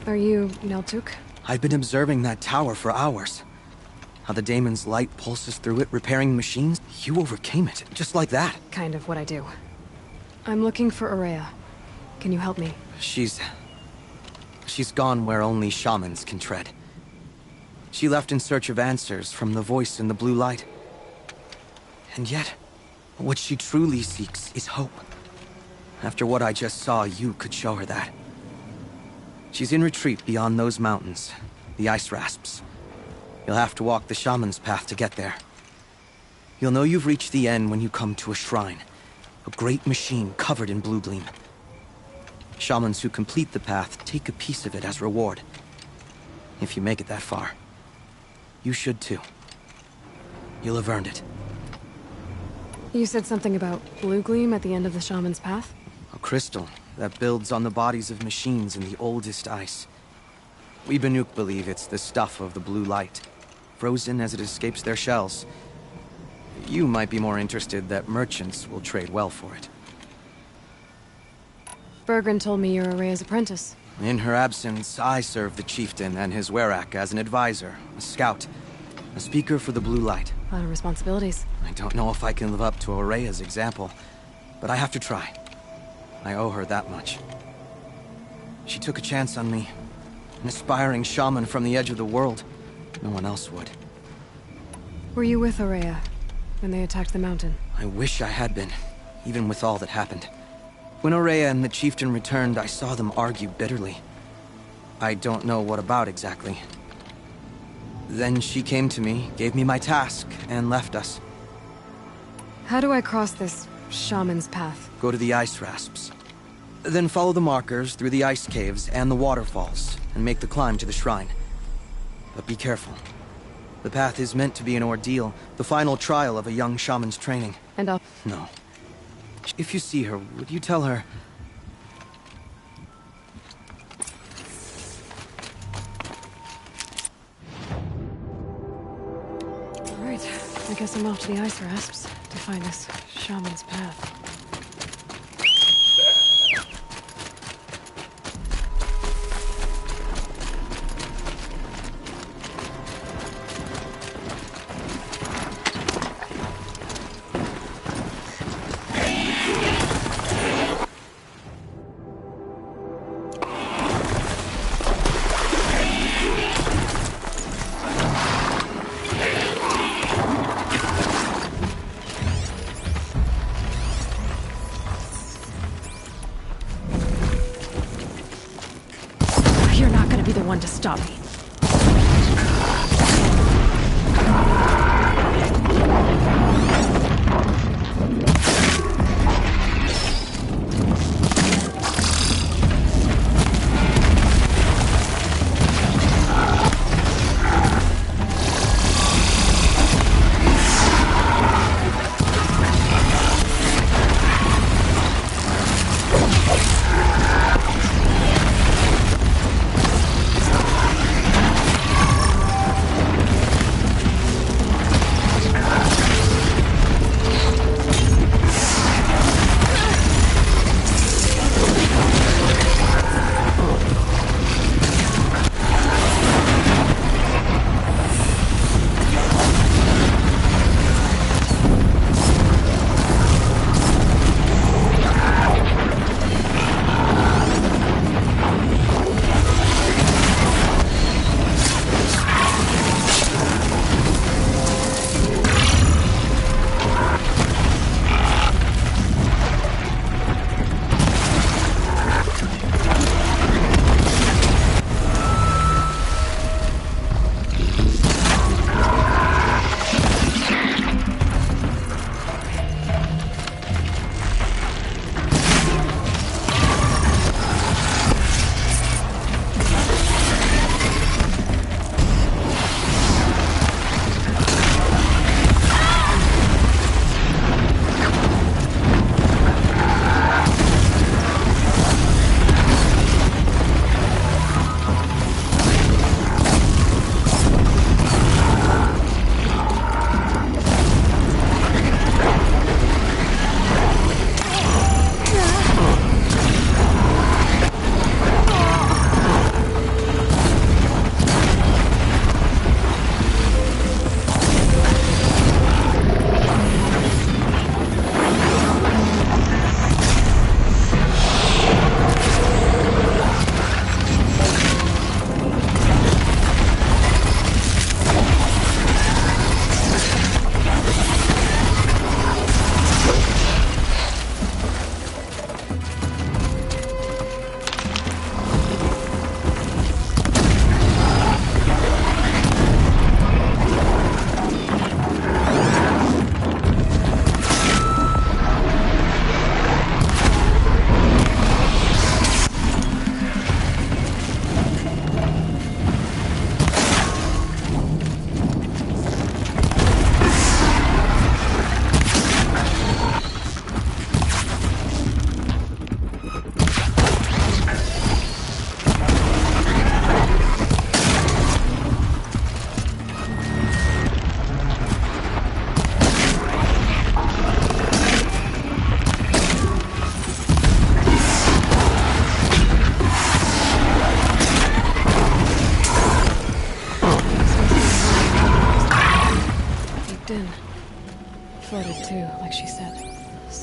Are you Neltuk? I've been observing that tower for hours. How the daemon's light pulses through it, repairing machines. You overcame it, just like that. Kind of what I do. I'm looking for Aurea. Can you help me? She's gone where only shamans can tread. She left in search of answers from the voice in the blue light. And yet, what she truly seeks is hope. After what I just saw, you could show her that. She's in retreat beyond those mountains, the ice rasps. You'll have to walk the shaman's path to get there. You'll know you've reached the end when you come to a shrine. A great machine covered in blue gleam. Shamans who complete the path take a piece of it as reward. If you make it that far, you should too. You'll have earned it. You said something about blue gleam at the end of the shaman's path? A crystal that builds on the bodies of machines in the oldest ice. We Banuk believe it's the stuff of the blue light, frozen as it escapes their shells. You might be more interested that merchants will trade well for it. Bergren told me you're Aurea's apprentice. In her absence, I serve the chieftain and his werak as an advisor, a scout, a speaker for the blue light. A lot of responsibilities. I don't know if I can live up to Aurea's example, but I have to try. I owe her that much. She took a chance on me. An aspiring shaman from the edge of the world. No one else would. Were you with Aurea when they attacked the mountain? I wish I had been, even with all that happened. When Aurea and the chieftain returned, I saw them argue bitterly. I don't know what about exactly. Then she came to me, gave me my task, and left us. How do I cross this shaman's path? Go to the ice rasps. Then follow the markers through the ice caves and the waterfalls, and make the climb to the shrine. But be careful. The path is meant to be an ordeal, the final trial of a young shaman's training. And I'll... No. If you see her, would you tell her... Alright, I guess I'm off to the ice rasps to find this shaman's path. You're not gonna be the one to stop me.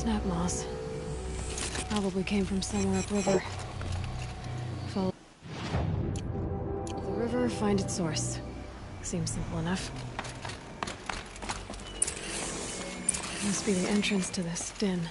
snap moss. Probably came from somewhere upriver. Follow the river, find its source. Seems simple enough. Must be the entrance to this den.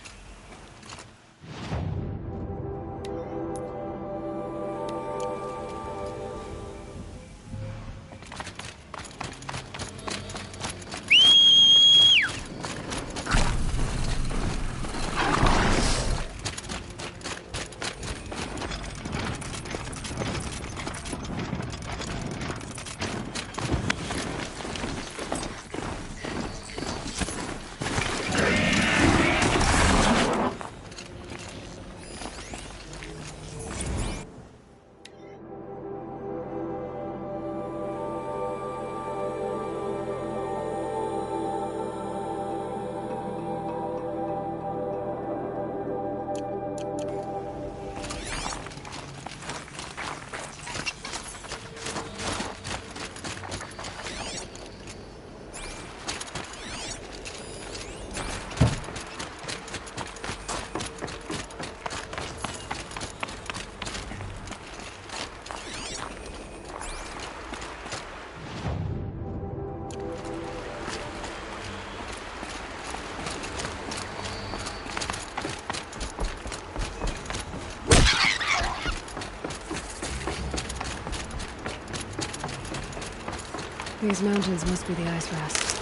These mountains must be the ice rasps.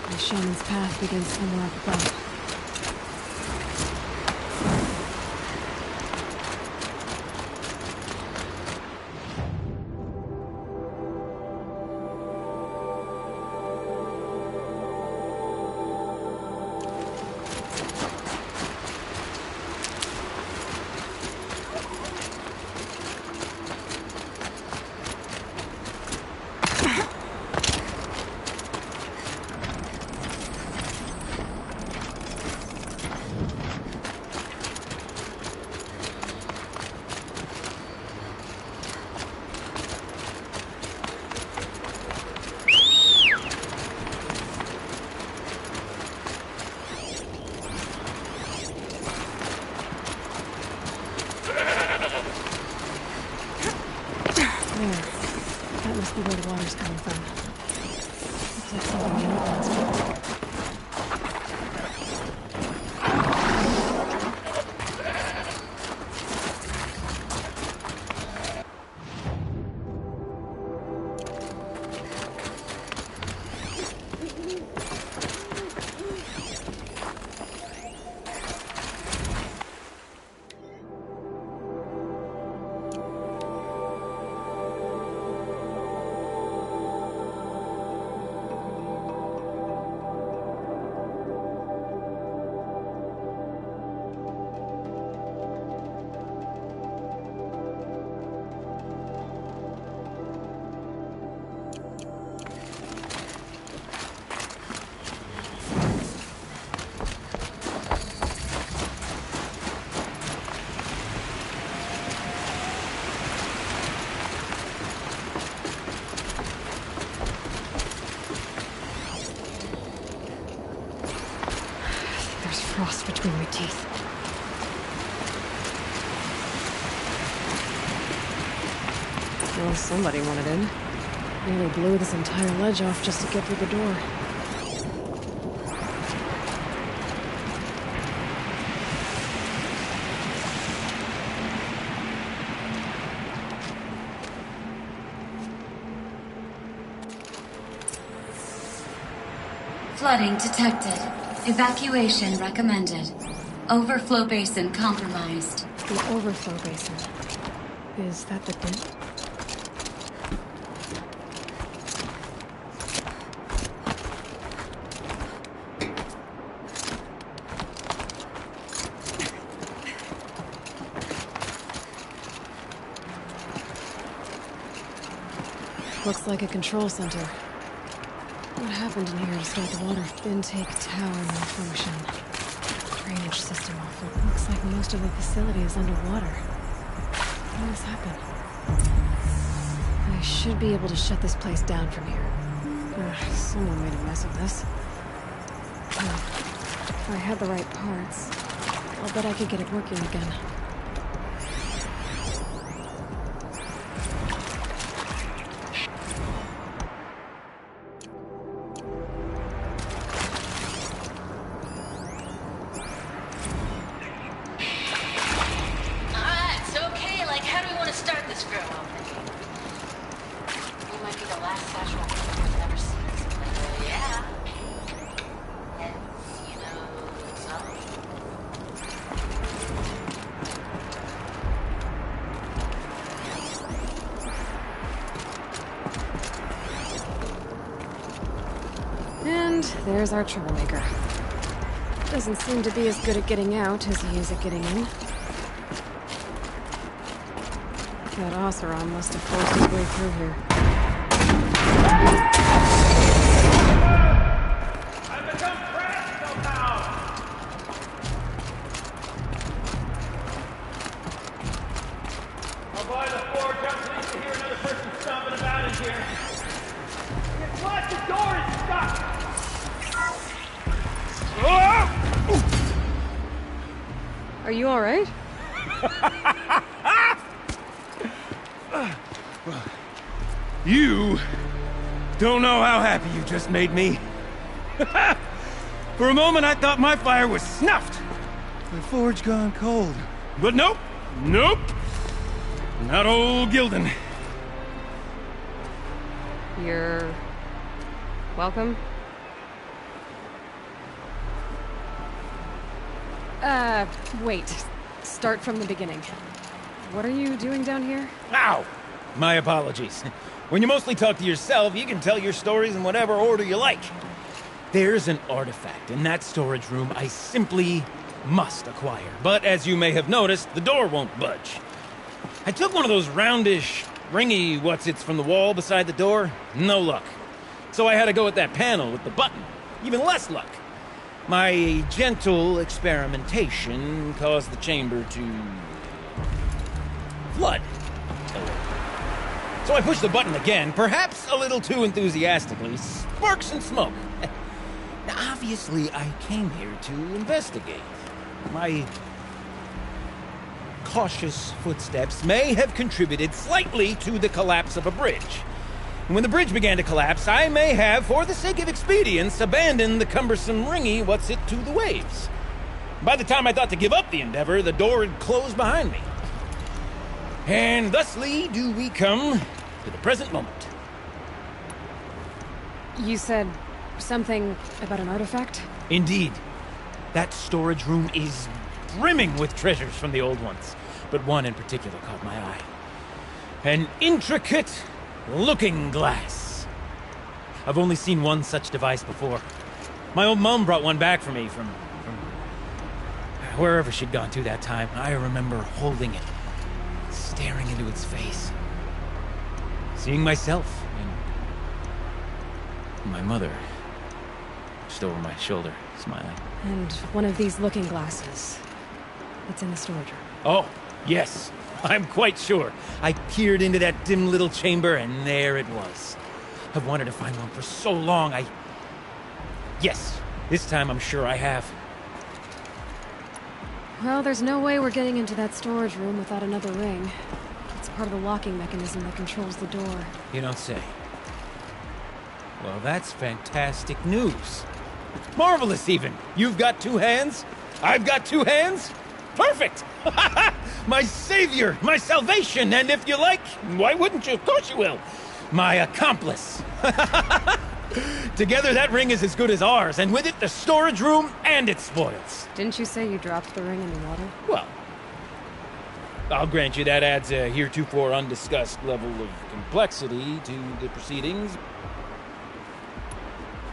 The shaman's path begins somewhere up above. That must be where the water's coming from. Looks like something the old ones. Frost between my teeth. Well, somebody wanted in. Nearly blew this entire ledge off just to get through the door. Flooding detected. Evacuation recommended. Overflow basin compromised. The overflow basin. Is that the den? Looks like a control center. What happened in here to start the water intake tower malfunction? Drainage system offline. Looks like most of the facility is underwater. How did this happen? I should be able to shut this place down from here. Someone made a mess of this. I had the right parts, I'll bet I could get it working again. And there's our troublemaker. Doesn't seem to be as good at getting out as he is at getting in. That Oseram must have forced his way through here. I've become trapped somehow! I'll buy the floor jump please to hear another person stomping about in here. Guess what? The door is stuck! Are you alright? You don't know how happy you just made me. For a moment, I thought my fire was snuffed. The forge gone cold. But nope. Nope. Not old Gildan. You're... welcome? Wait. Start from the beginning. What are you doing down here? Ow! My apologies. When you mostly talk to yourself, you can tell your stories in whatever order you like. There's an artifact in that storage room I simply must acquire. But as you may have noticed, the door won't budge. I took one of those roundish, ringy what's-its from the wall beside the door. No luck. So I had to go with that panel with the button. Even less luck. My gentle experimentation caused the chamber to... flood. So I pushed the button again, perhaps a little too enthusiastically. Sparks and smoke. Now, obviously, I came here to investigate. My cautious footsteps may have contributed slightly to the collapse of a bridge. And when the bridge began to collapse, I may have, for the sake of expedience, abandoned the cumbersome ringy what's-it to the waves. By the time I thought to give up the endeavor, the door had closed behind me. And thusly do we come to the present moment. You said something about an artifact? Indeed. That storage room is brimming with treasures from the old ones, but one in particular caught my eye. An intricate looking glass. I've only seen one such device before. My old mom brought one back for me from wherever she'd gone to that time. I remember holding it, staring into its face, seeing myself and my mother just over my shoulder, smiling. And one of these looking glasses. It's in the storage room. Oh, yes. I'm quite sure. I peered into that dim little chamber, and there it was. I've wanted to find one for so long, Yes, this time I'm sure I have. Well, there's no way we're getting into that storage room without another ring. It's part of the locking mechanism that controls the door. You don't say. Well, that's fantastic news. Marvelous, even. You've got two hands. I've got two hands. Perfect! My savior, my salvation, and if you like, why wouldn't you? Of course you will. My accomplice. Together, that ring is as good as ours, and with it, the storage room and its spoils. Didn't you say you dropped the ring in the water? Well, I'll grant you that adds a heretofore undiscussed level of complexity to the proceedings.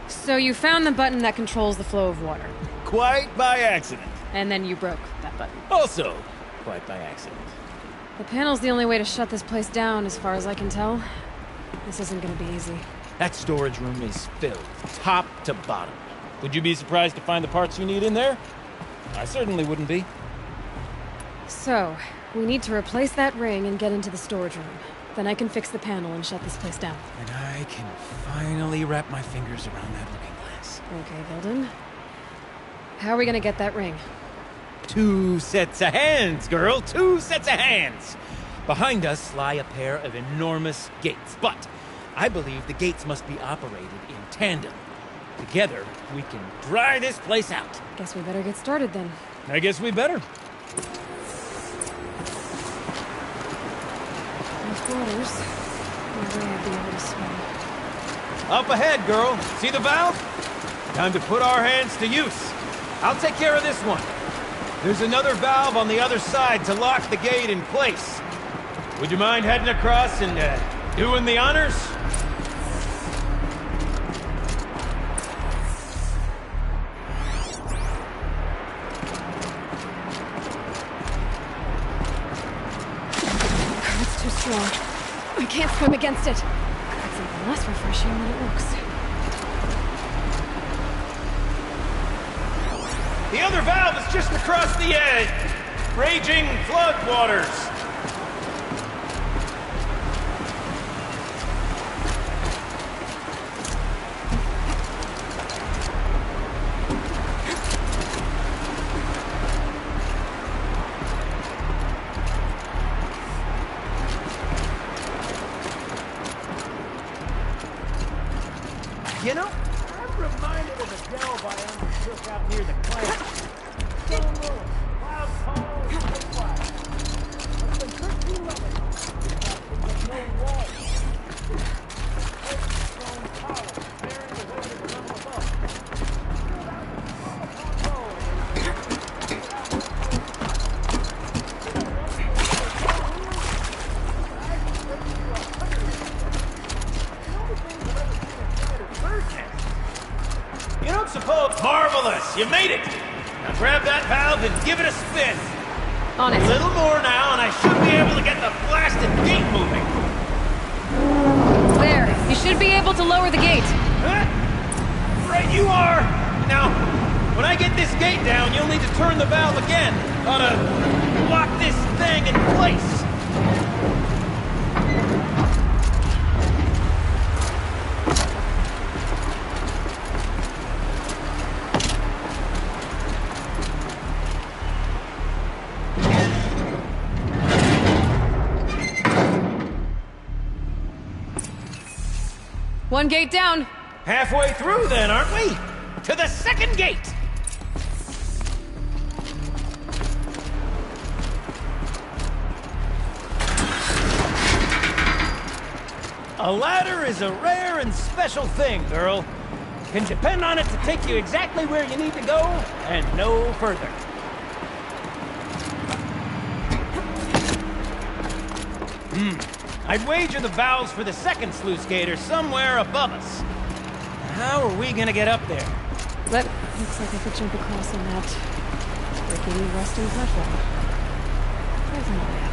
So you found the button that controls the flow of water. Quite by accident. And then you broke that button. Also, quite by accident. The panel's the only way to shut this place down, as far as I can tell. This isn't gonna be easy. That storage room is filled, top to bottom. Would you be surprised to find the parts you need in there? I certainly wouldn't be. So, we need to replace that ring and get into the storage room. Then I can fix the panel and shut this place down. And I can finally wrap my fingers around that looking glass. Okay, Gildan. How are we gonna get that ring? 2 sets of hands, girl. 2 sets of hands. Behind us lie a pair of enormous gates, but I believe the gates must be operated in tandem. Together, we can dry this place out. Guess we better get started then. I guess we better. With waters, no way I'd be able to swim. Up ahead, girl. See the valve? Time to put our hands to use. I'll take care of this one. There's another valve on the other side to lock the gate in place. Would you mind heading across and doing the honors? It's too strong. I can't swim against it. It's something less refreshing than it looks. The other valve is just across the edge. Raging flood waters. You know, I'm reminded of a delve I undertook out near the plant. Stone ruins, cloud tall, and wide. It's been 13 levels. There's no walls. Stone towers, bearing the weight of the level above. You don't suppose? Marvelous! You made it! Now grab that valve and give it a spin. On it. A little more now, and I should be able to get the blasted gate moving. There. You should be able to lower the gate. Huh? Right you are! Now, when I get this gate down, you'll need to turn the valve again. Ought to lock this thing in place. One gate down. Halfway through then, aren't we? To the second gate! A ladder is a rare and special thing, girl. Can depend on it to take you exactly where you need to go, and no further. I'd wager the valves for the second sluice gate are somewhere above us. How are we gonna get up there? But looks like I could jump across on that rickety rusty platform. That's not bad.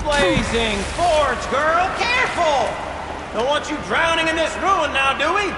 Blazing forge, girl! Careful! Don't want you drowning in this ruin now, do we?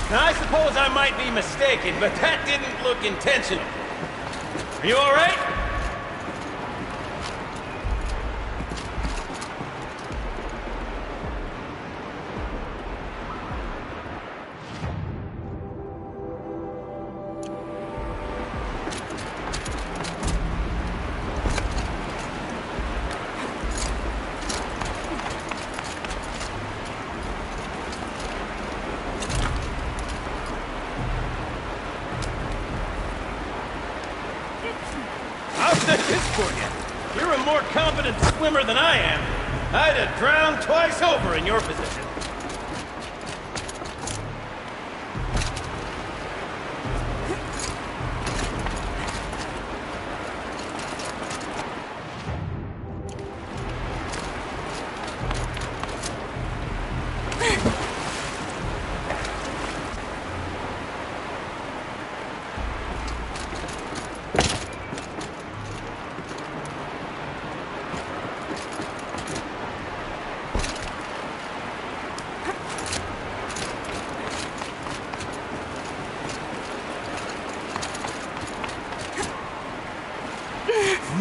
Now, I suppose I might be mistaken, but that didn't look intentional. Are you all right? swimmer than I am, I'd have drowned twice over in your position.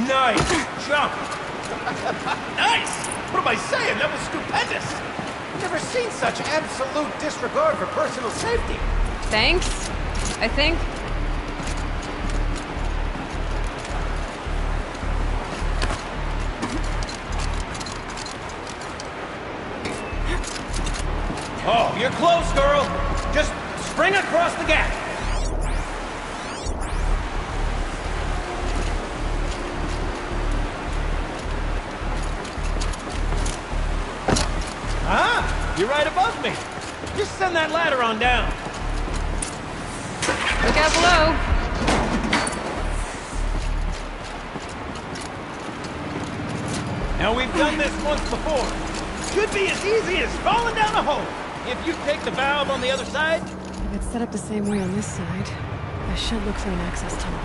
Nice jump! Nice! What am I saying? That was stupendous! Never seen such absolute disregard for personal safety. Thanks, I think. Oh, you're close, girl. Just spring across the gap. You're right above me. Just send that ladder on down. Look out below. Now, we've done this once before. Should be as easy as falling down a hole. If you take the valve on the other side. If it's set up the same way on this side, I should look for an access tunnel.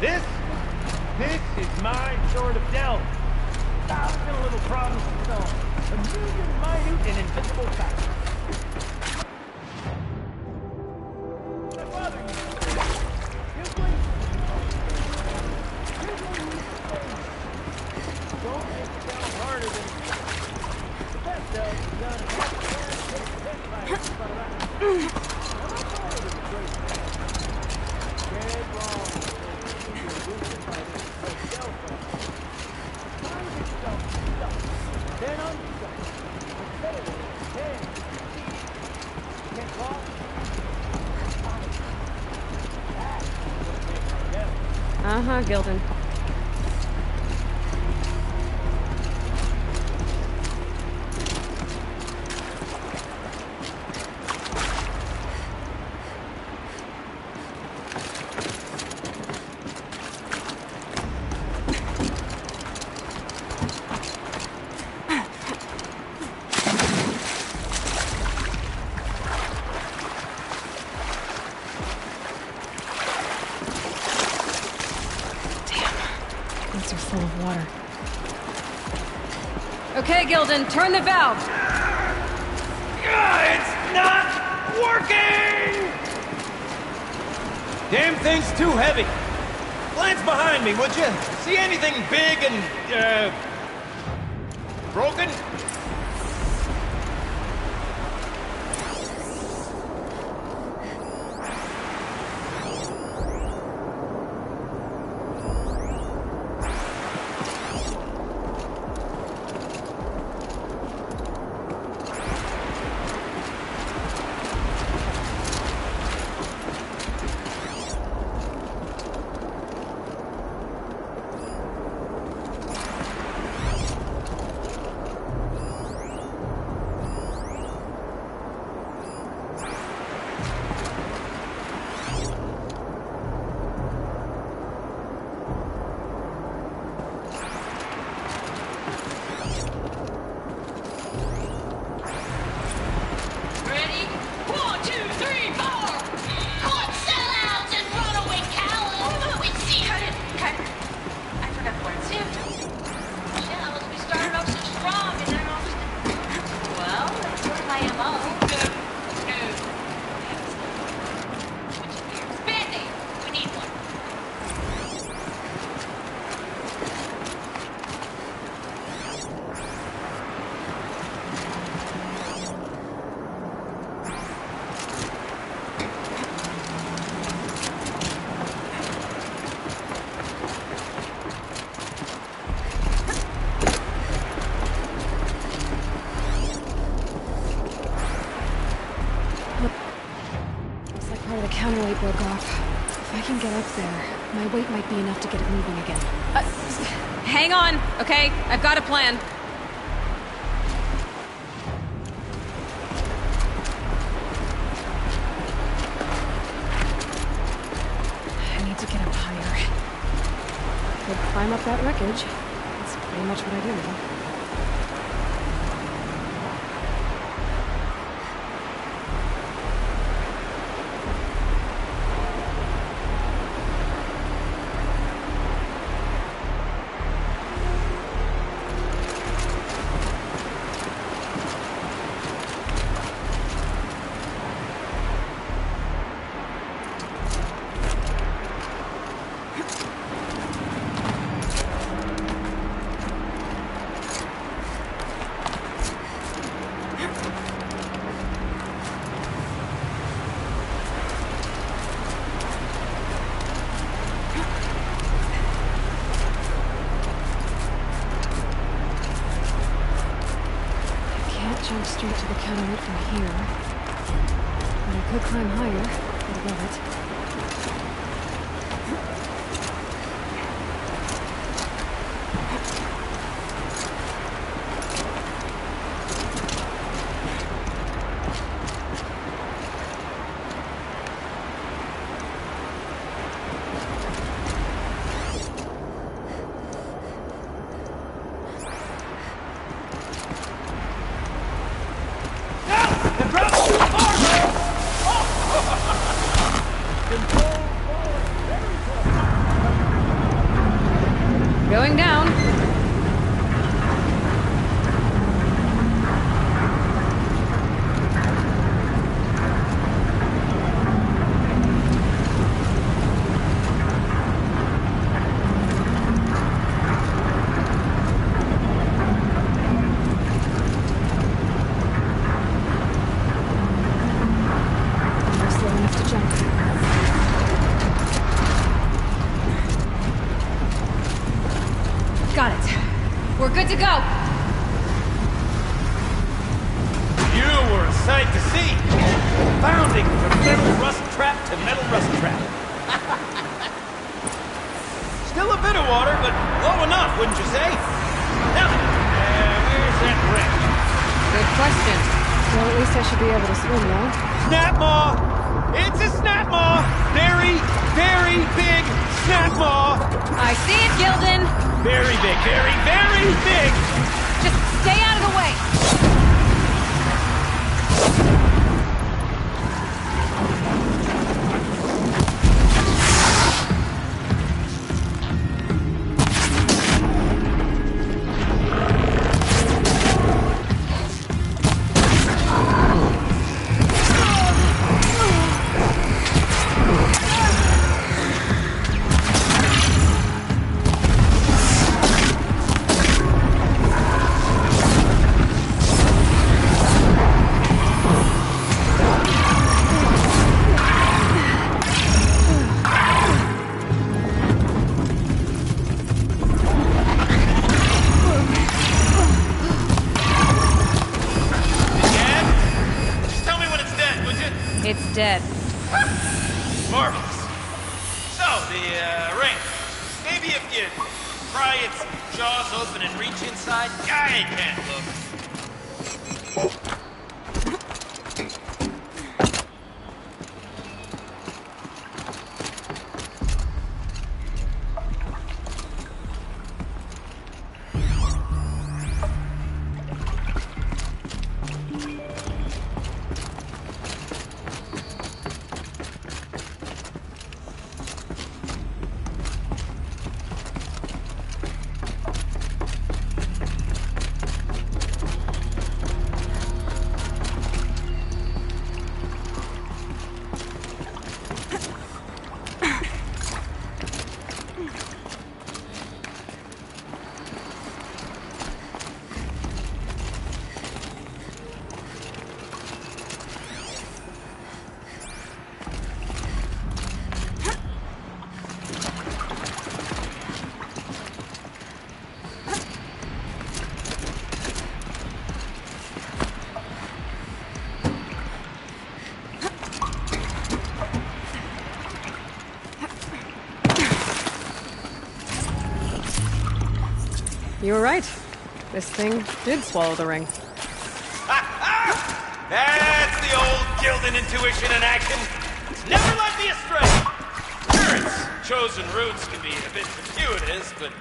This is my sort of delve. 1,000 little problems to solve. A million minute and invisible factors. What bother you? Don't make it down harder than the best delve is done in half dead wrong. Then on Uh-huh, Gilden. These are full of water. Okay, Gilden, turn the valve. It's not working! Damn thing's too heavy. Glance behind me, would you? See anything big and, broken? Part of the counterweight broke off. If I can get up there, my weight might be enough to get it moving again. Hang on, okay? I've got a plan. I need to get up higher. Could climb up that wreckage. That's pretty much what I do now. Jump straight to the counterweight from here. But I could climb higher, above it. Going down. Never slow enough to jump. Got it. We're good to go. You were a sight to see. Bounding from metal rust trap to metal rust trap. Still a bit of water, but low enough, wouldn't you say? Now, where's that wreck? Good question. Well, at least I should be able to swim now. Snap maw! It's a snap maw! Very, very big snap maw! I see it, Gildan. Very big, very, very big! Just stay out of the way. It's dead. Marvelous. So, the ring. Maybe if you pry its jaws open and reach inside, I can't look. You were right. This thing did swallow the ring. That's the old Gildan intuition in action. It's never led me astray. Sure, its chosen routes can be a bit gratuitous, but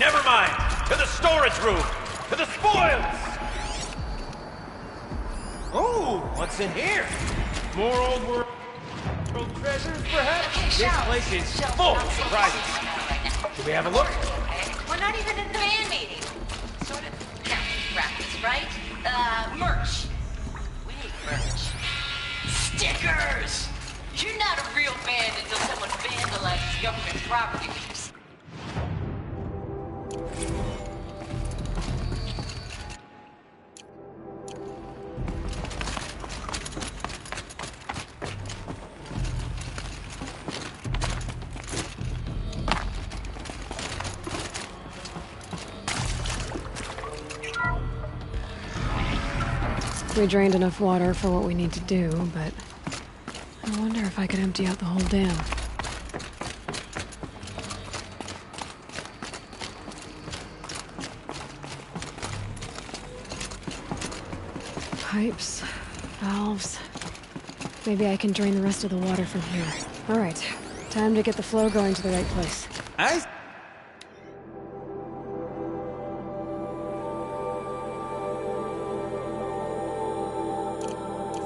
never mind. To the storage room. To the spoils. Oh, what's in here? More old world treasures, perhaps? This place is full of surprises. Should we have a look? We're not even in the band meeting. Sort of practice, right? Merch. We need merch. Stickers! You're not a real band until someone vandalizes government property. We drained enough water for what we need to do, but I wonder if I could empty out the whole dam. Pipes, valves. Maybe I can drain the rest of the water from here. All right, time to get the flow going to the right place. I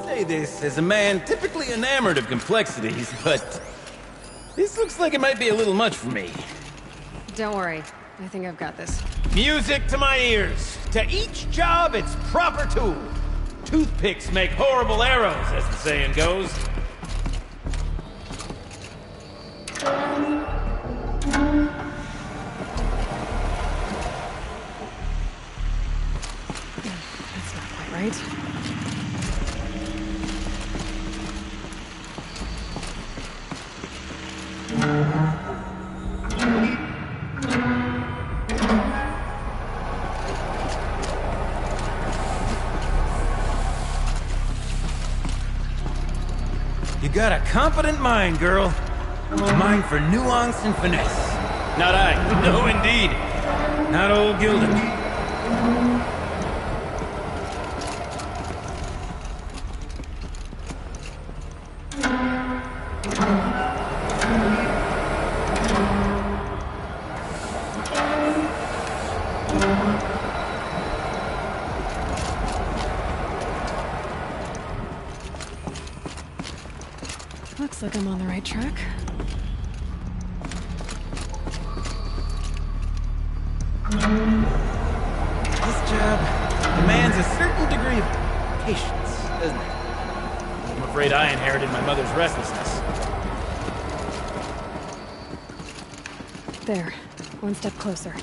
say this as a man typically enamored of complexities, but this looks like it might be a little much for me. Don't worry, I think I've got this. Music to my ears. To each job, its proper tool. Toothpicks make horrible arrows, as the saying goes. That's not quite right. You got a competent mind, girl. A mind for nuance and finesse. Not I. No, indeed. Not old Gildan. Looks like I'm on the right track. This job demands a certain degree of patience, doesn't it? I'm afraid I inherited my mother's restlessness. There, one step closer.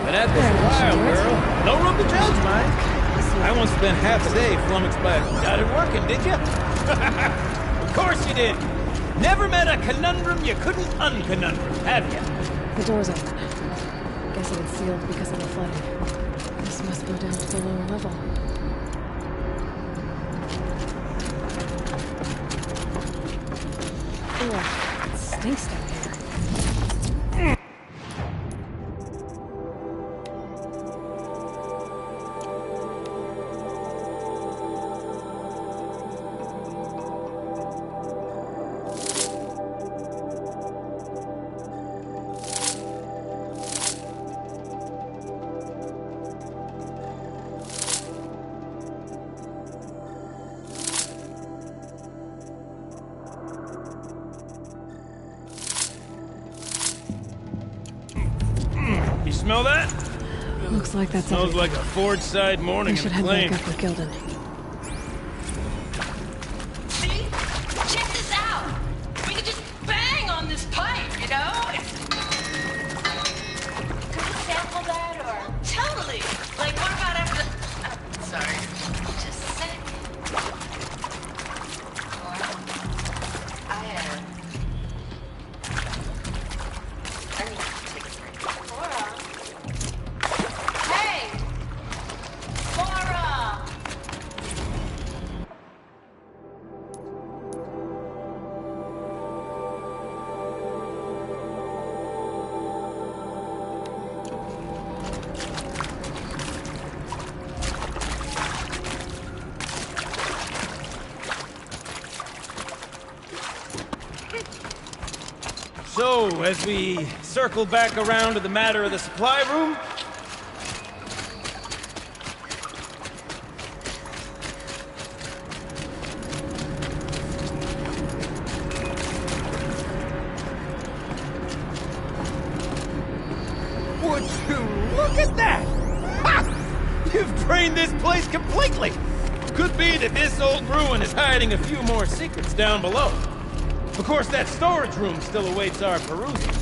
Been at this a while, girl. No room to judge, mind. I once spent half a day flummoxed by got it working, did you? Of course you did. Never met a conundrum you couldn't unconundrum, have you? The door's open. Guess it was sealed because of the flooding. This must go down to the lower level. Ugh, it stinks down here. You smell that? Looks like that's Smells everything. like a forge side morning We in should a head claim. back up with Gildan. See? Check this out! We could just bang on this pipe, you know? Could we sample that, or? Totally! Like, what about after the... sorry. Just a sec. So, as we circle back around to the matter of the supply room, would you look at that? Ha! You've drained this place completely. Could be that this old ruin is hiding a few more secrets down below. Of course, that storage room still awaits our perusal.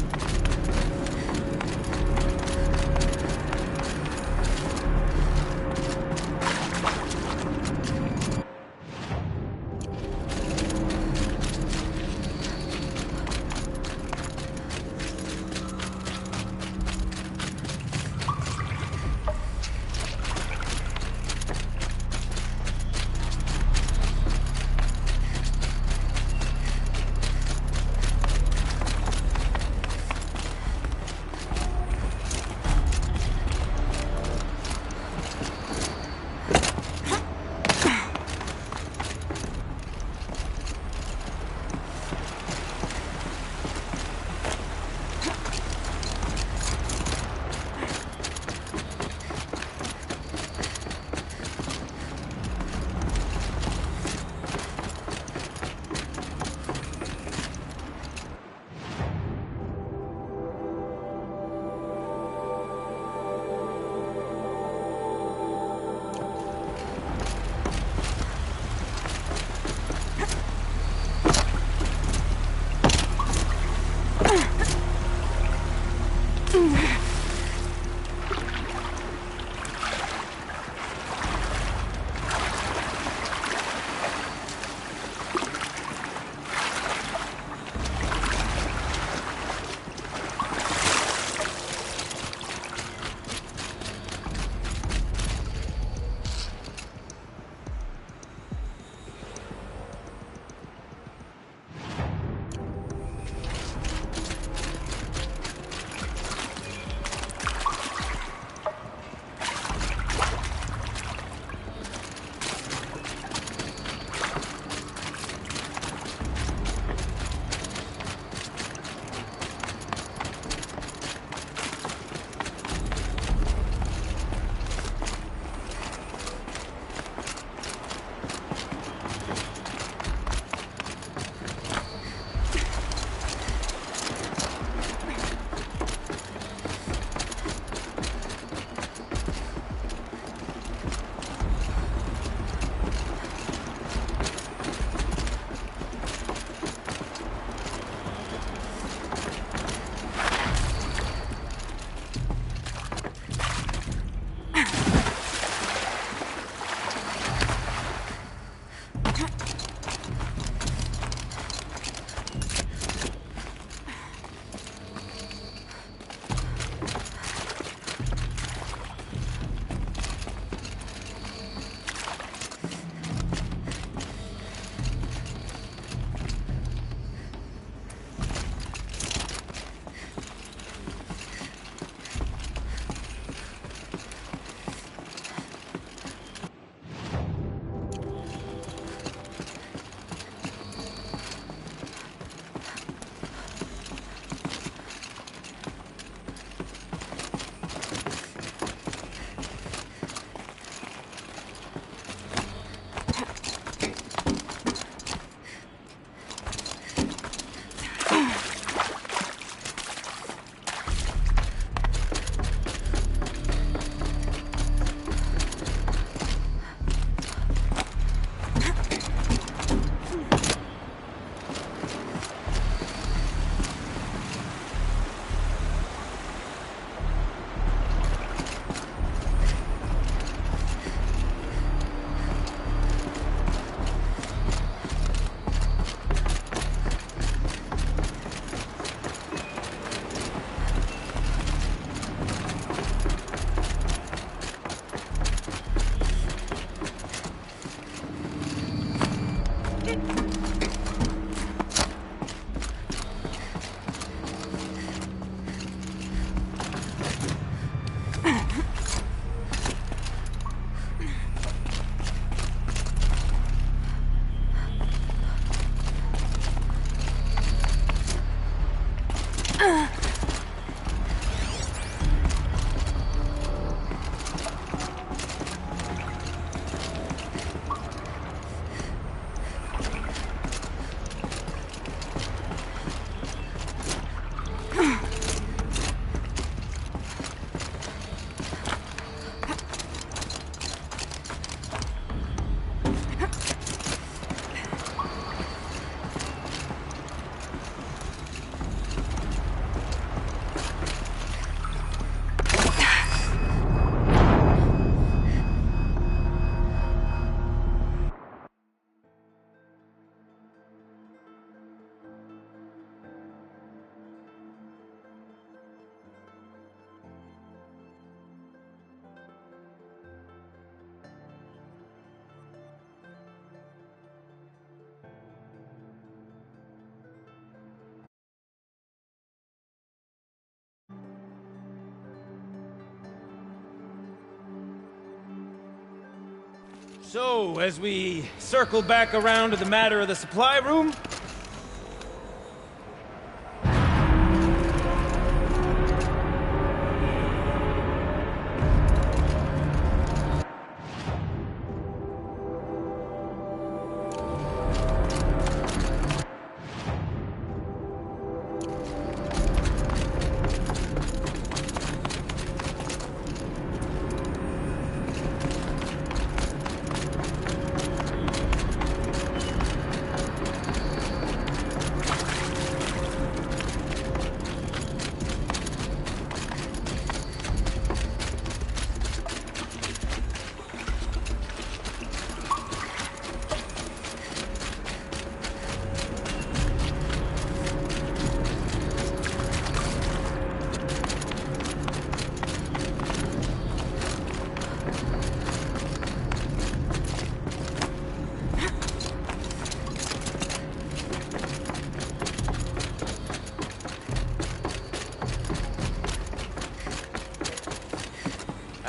So, as we circle back around to the matter of the supply room...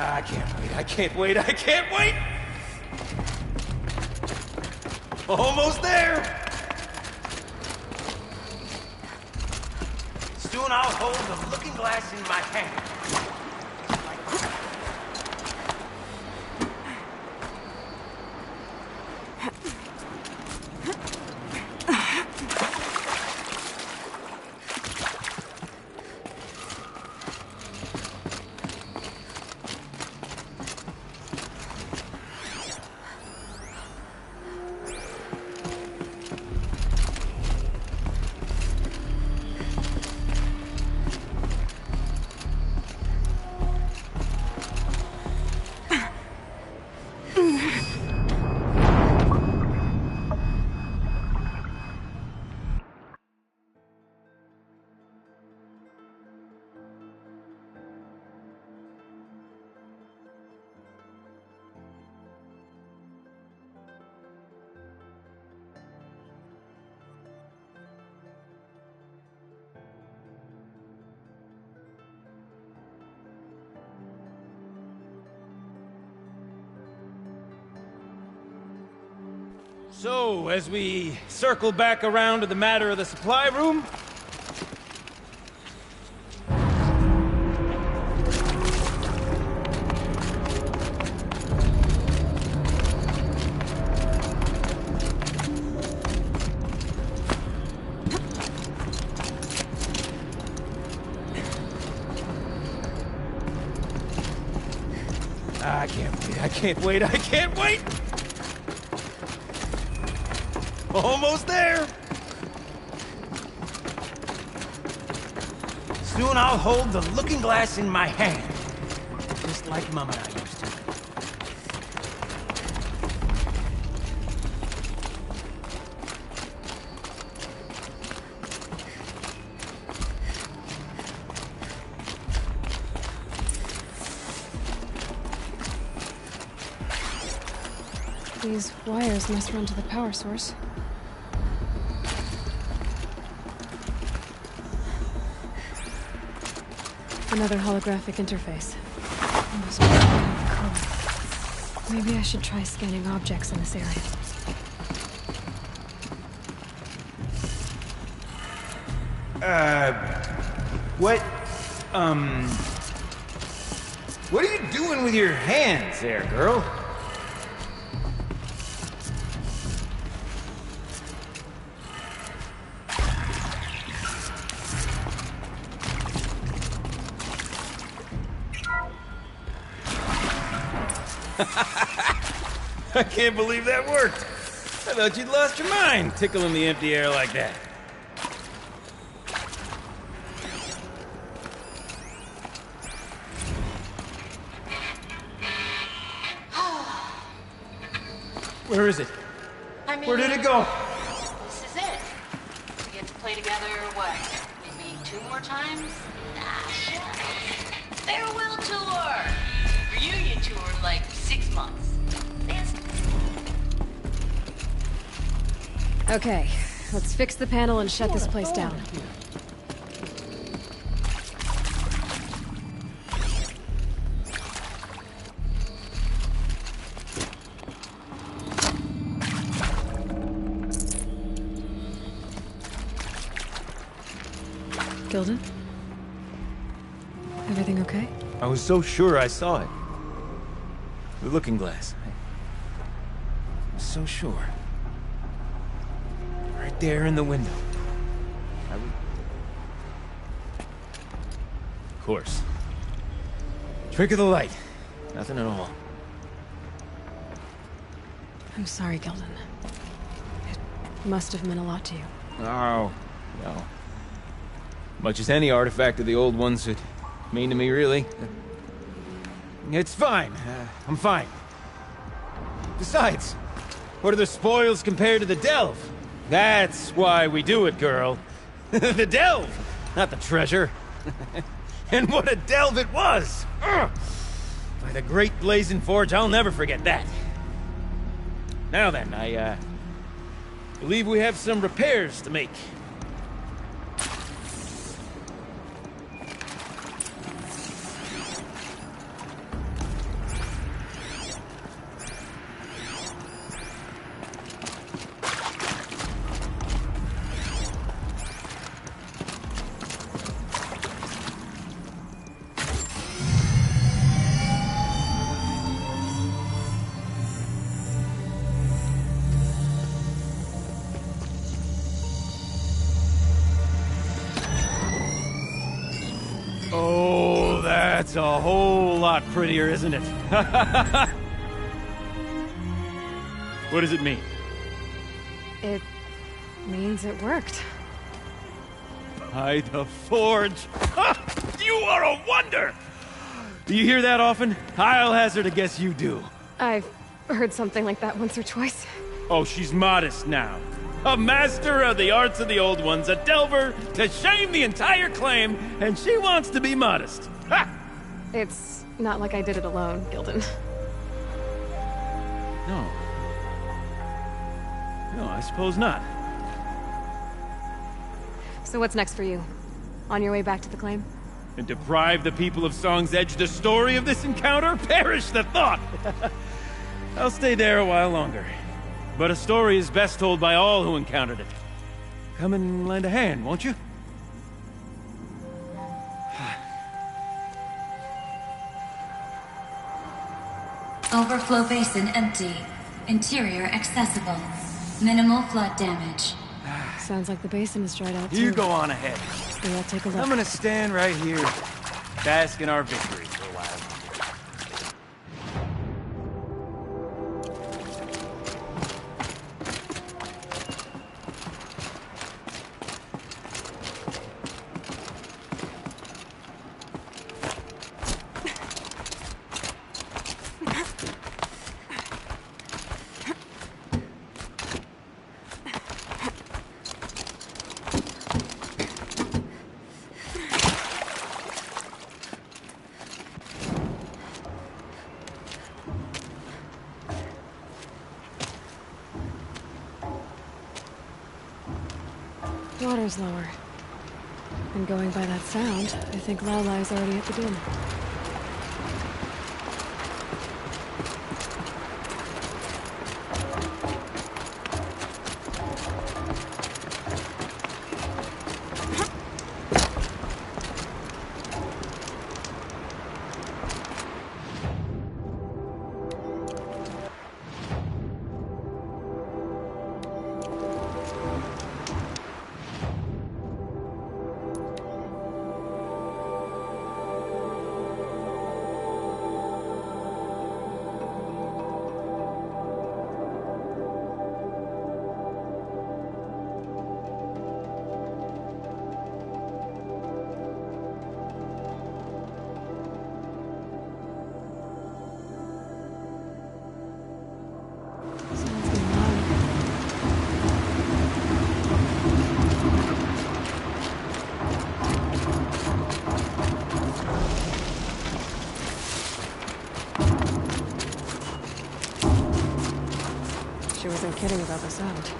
I can't wait, I can't wait, I can't wait! Almost there! Soon I'll hold the looking glass in my hand. So, as we circle back around to the matter of the supply room... I can't wait, I can't wait, I can't wait! Almost there! Soon I'll hold the looking glass in my hand. Just like Mom and I used to. These wires must run to the power source. Another holographic interface. Must be cool. Maybe I should try scanning objects in this area. What are you doing with your hands there, girl? I can't believe that worked. I thought you'd lost your mind, tickling the empty air like that. Where is it? Where did it go? This is it. We get to play together, what? Maybe 2 more times? Nah, shucks. Farewell tour! Reunion tour, like 6 months. Okay, let's fix the panel and shut this place down. Gilden? Everything okay? I was so sure I saw it. The looking glass. I was so sure. Right there in the window. Of course. Trick of the light. Nothing at all. I'm sorry, Gilden. It must have meant a lot to you. Oh, no. Much as any artifact of the old ones would mean to me, really. It's fine. I'm fine. Besides, what are the spoils compared to the delve? That's why we do it, girl. The delve, not the treasure. And what a delve it was! Ugh. By the great blazing forge, I'll never forget that. Now then, I believe we have some repairs to make. Oh, that's a whole lot prettier, isn't it? What does it mean? It means it worked. By the forge! You are a wonder! Do you hear that often? I'll hazard a guess you do. I've heard something like that once or twice. Oh, she's modest now. A master of the arts of the old ones, a delver to shame the entire claim, and she wants to be modest. Ha! It's not like I did it alone, Gilden. No. No, I suppose not. So what's next for you? On your way back to the claim? And deprive the people of Song's Edge the story of this encounter? Perish the thought! I'll stay there a while longer. But a story is best told by all who encountered it. Come and lend a hand, won't you? Overflow basin empty. Interior accessible. Minimal flood damage. Sounds like the basin is dried out too. You go on ahead. We all take a look. I'm gonna stand right here, bask in our victory for a while. Water's lower. And going by that sound, I think Laulai's already at the bin. She wasn't kidding about the sound.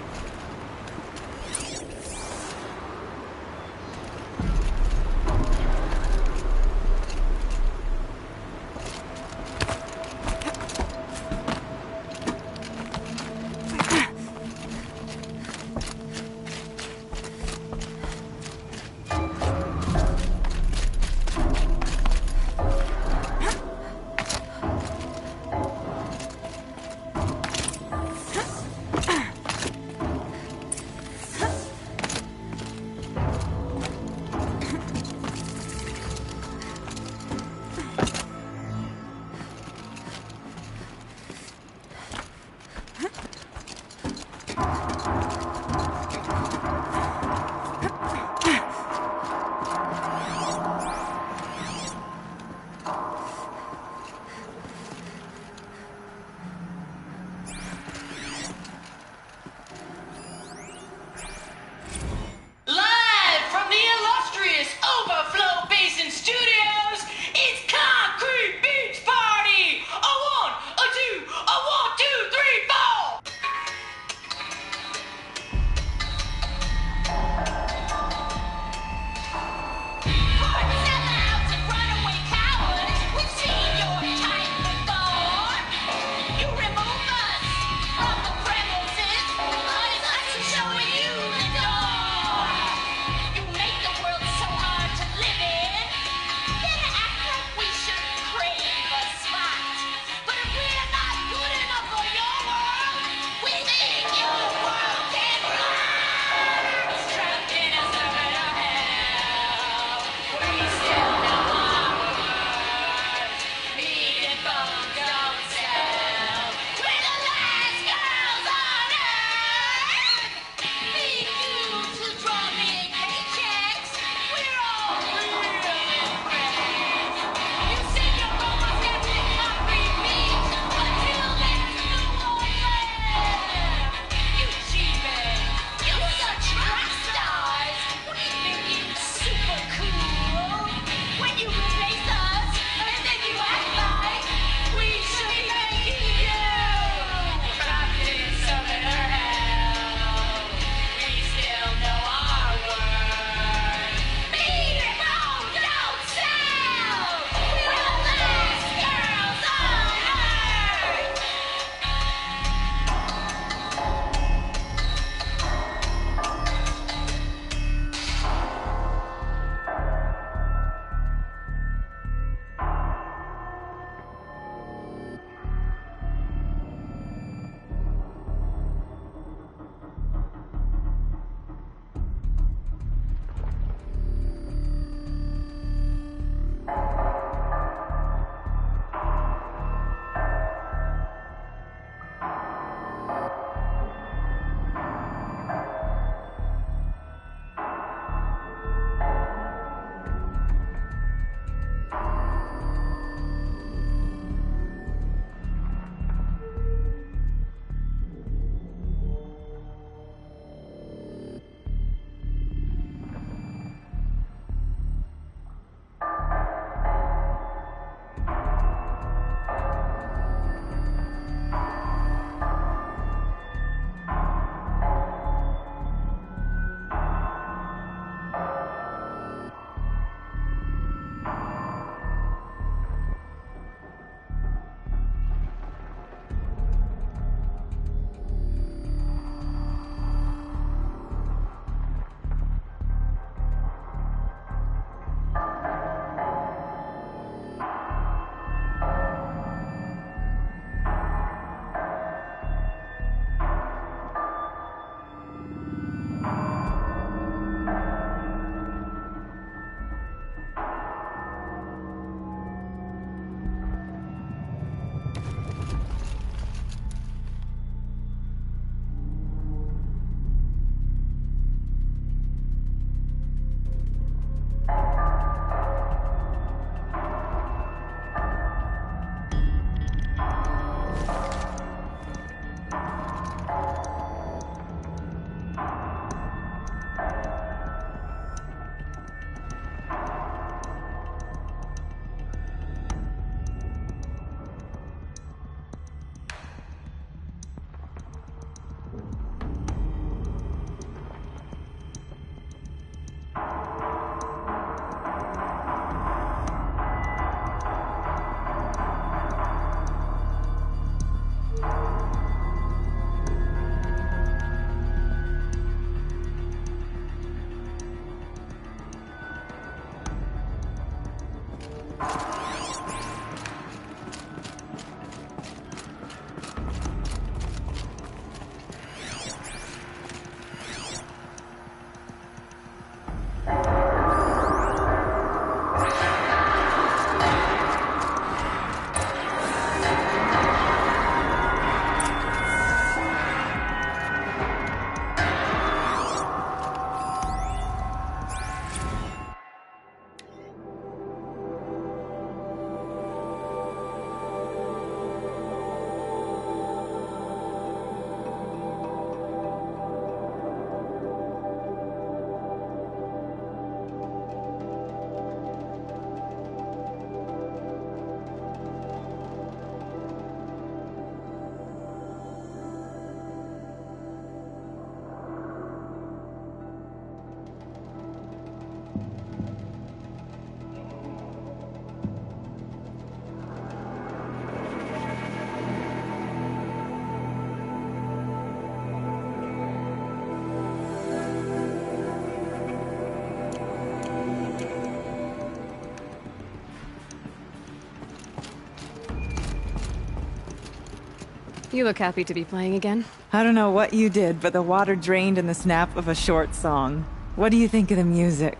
You look happy to be playing again. I don't know what you did, but the water drained in the snap of a short song. What do you think of the music?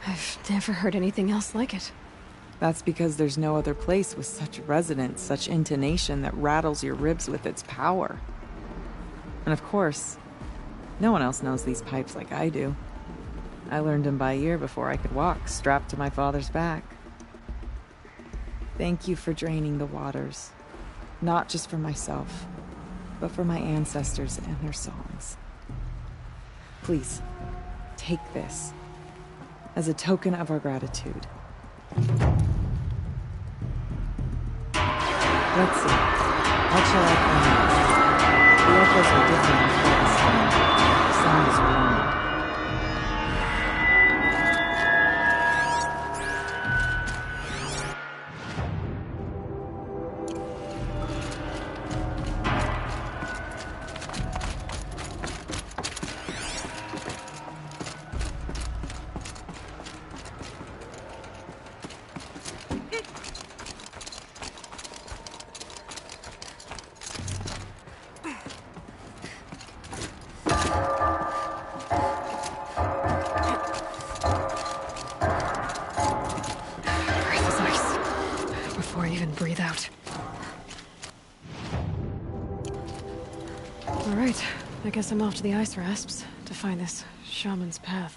I've never heard anything else like it. That's because there's no other place with such resonance, such intonation that rattles your ribs with its power. And of course, no one else knows these pipes like I do. I learned them by ear before I could walk, strapped to my father's back. Thank you for draining the waters. Not just for myself, but for my ancestors and their songs. Please, take this as a token of our gratitude. Let's see. What shall I call it? The echoes are different before the sound. The sound is warm. Breathe is ice. Before I even breathe out. Alright, I guess I'm off to the ice rasps to find this shaman's path.